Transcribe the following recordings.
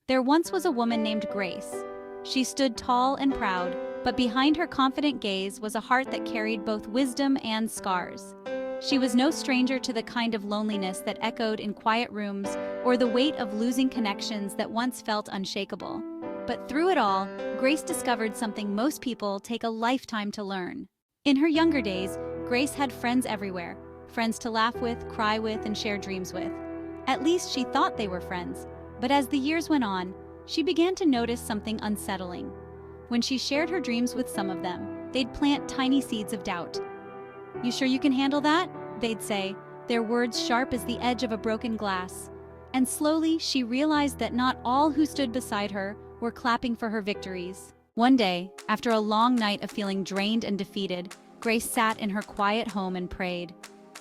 There once was a woman named Grace. She stood tall and proud, but behind her confident gaze was a heart that carried both wisdom and scars. She was no stranger to the kind of loneliness that echoed in quiet rooms or the weight of losing connections that once felt unshakable. But through it all, Grace discovered something most people take a lifetime to learn. In her younger days, Grace had friends everywhere, friends to laugh with, cry with, and share dreams with. At least she thought they were friends. But as the years went on, she began to notice something unsettling. When she shared her dreams with some of them, they'd plant tiny seeds of doubt. "You sure you can handle that?" they'd say, their words sharp as the edge of a broken glass. And slowly, she realized that not all who stood beside her were clapping for her victories. One day, after a long night of feeling drained and defeated, Grace sat in her quiet home and prayed.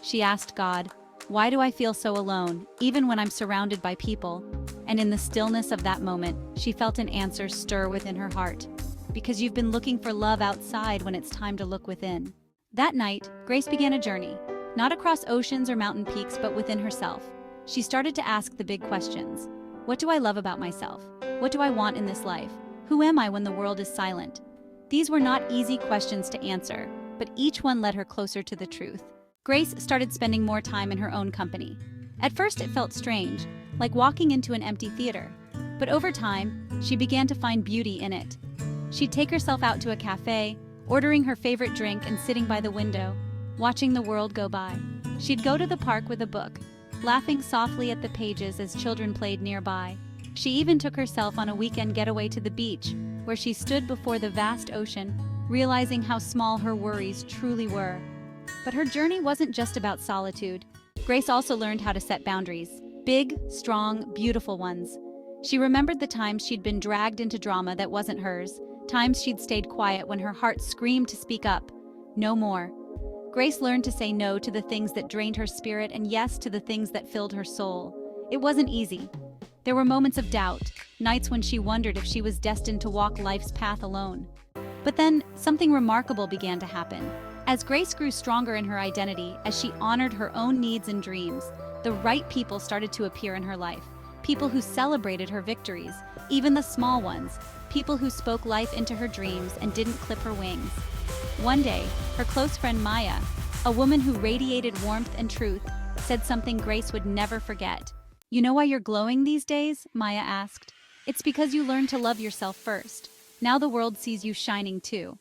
She asked God, "Why do I feel so alone, even when I'm surrounded by people?" And in the stillness of that moment, she felt an answer stir within her heart. Because you've been looking for love outside when it's time to look within. That night, Grace began a journey, not across oceans or mountain peaks, but within herself. She started to ask the big questions. What do I love about myself? What do I want in this life? Who am I when the world is silent? These were not easy questions to answer, but each one led her closer to the truth. Grace started spending more time in her own company. At first it felt strange, like walking into an empty theater. But over time, she began to find beauty in it. She'd take herself out to a cafe, ordering her favorite drink and sitting by the window, watching the world go by. She'd go to the park with a book, laughing softly at the pages as children played nearby. She even took herself on a weekend getaway to the beach, where she stood before the vast ocean, realizing how small her worries truly were. But her journey wasn't just about solitude. Grace also learned how to set boundaries. Big, strong, beautiful ones. She remembered the times she'd been dragged into drama that wasn't hers, times she'd stayed quiet when her heart screamed to speak up. No more. Grace learned to say no to the things that drained her spirit and yes to the things that filled her soul. It wasn't easy. There were moments of doubt, nights when she wondered if she was destined to walk life's path alone. But then, something remarkable began to happen. As Grace grew stronger in her identity, as she honored her own needs and dreams, the right people started to appear in her life. People who celebrated her victories, even the small ones. People who spoke life into her dreams and didn't clip her wings. One day, her close friend Maya, a woman who radiated warmth and truth, said something Grace would never forget. "You know why you're glowing these days?" Maya asked. "It's because you learned to love yourself first. Now the world sees you shining too."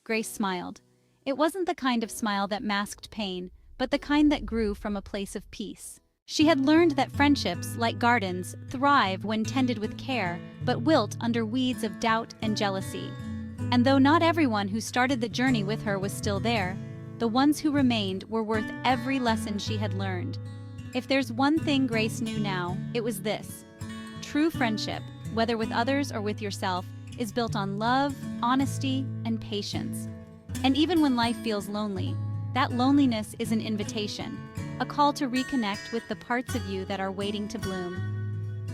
Grace smiled. It wasn't the kind of smile that masked pain, but the kind that grew from a place of peace. She had learned that friendships, like gardens, thrive when tended with care, but wilt under weeds of doubt and jealousy. And though not everyone who started the journey with her was still there, the ones who remained were worth every lesson she had learned. If there's one thing Grace knew now, it was this. True friendship, whether with others or with yourself, is built on love, honesty, and patience. And even when life feels lonely, that loneliness is an invitation, a call to reconnect with the parts of you that are waiting to bloom.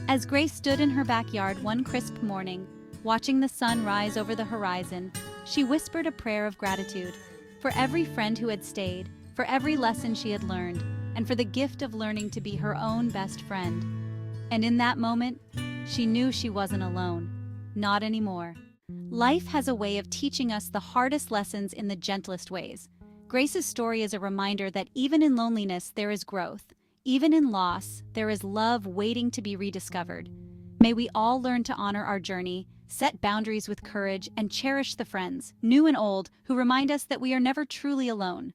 As Grace stood in her backyard one crisp morning, watching the sun rise over the horizon, she whispered a prayer of gratitude for every friend who had stayed, for every lesson she had learned, and for the gift of learning to be her own best friend. And in that moment, she knew she wasn't alone. Not anymore. Life has a way of teaching us the hardest lessons in the gentlest ways. Grace's story is a reminder that even in loneliness there is growth. Even in loss, there is love waiting to be rediscovered. May we all learn to honor our journey, set boundaries with courage, and cherish the friends, new and old, who remind us that we are never truly alone.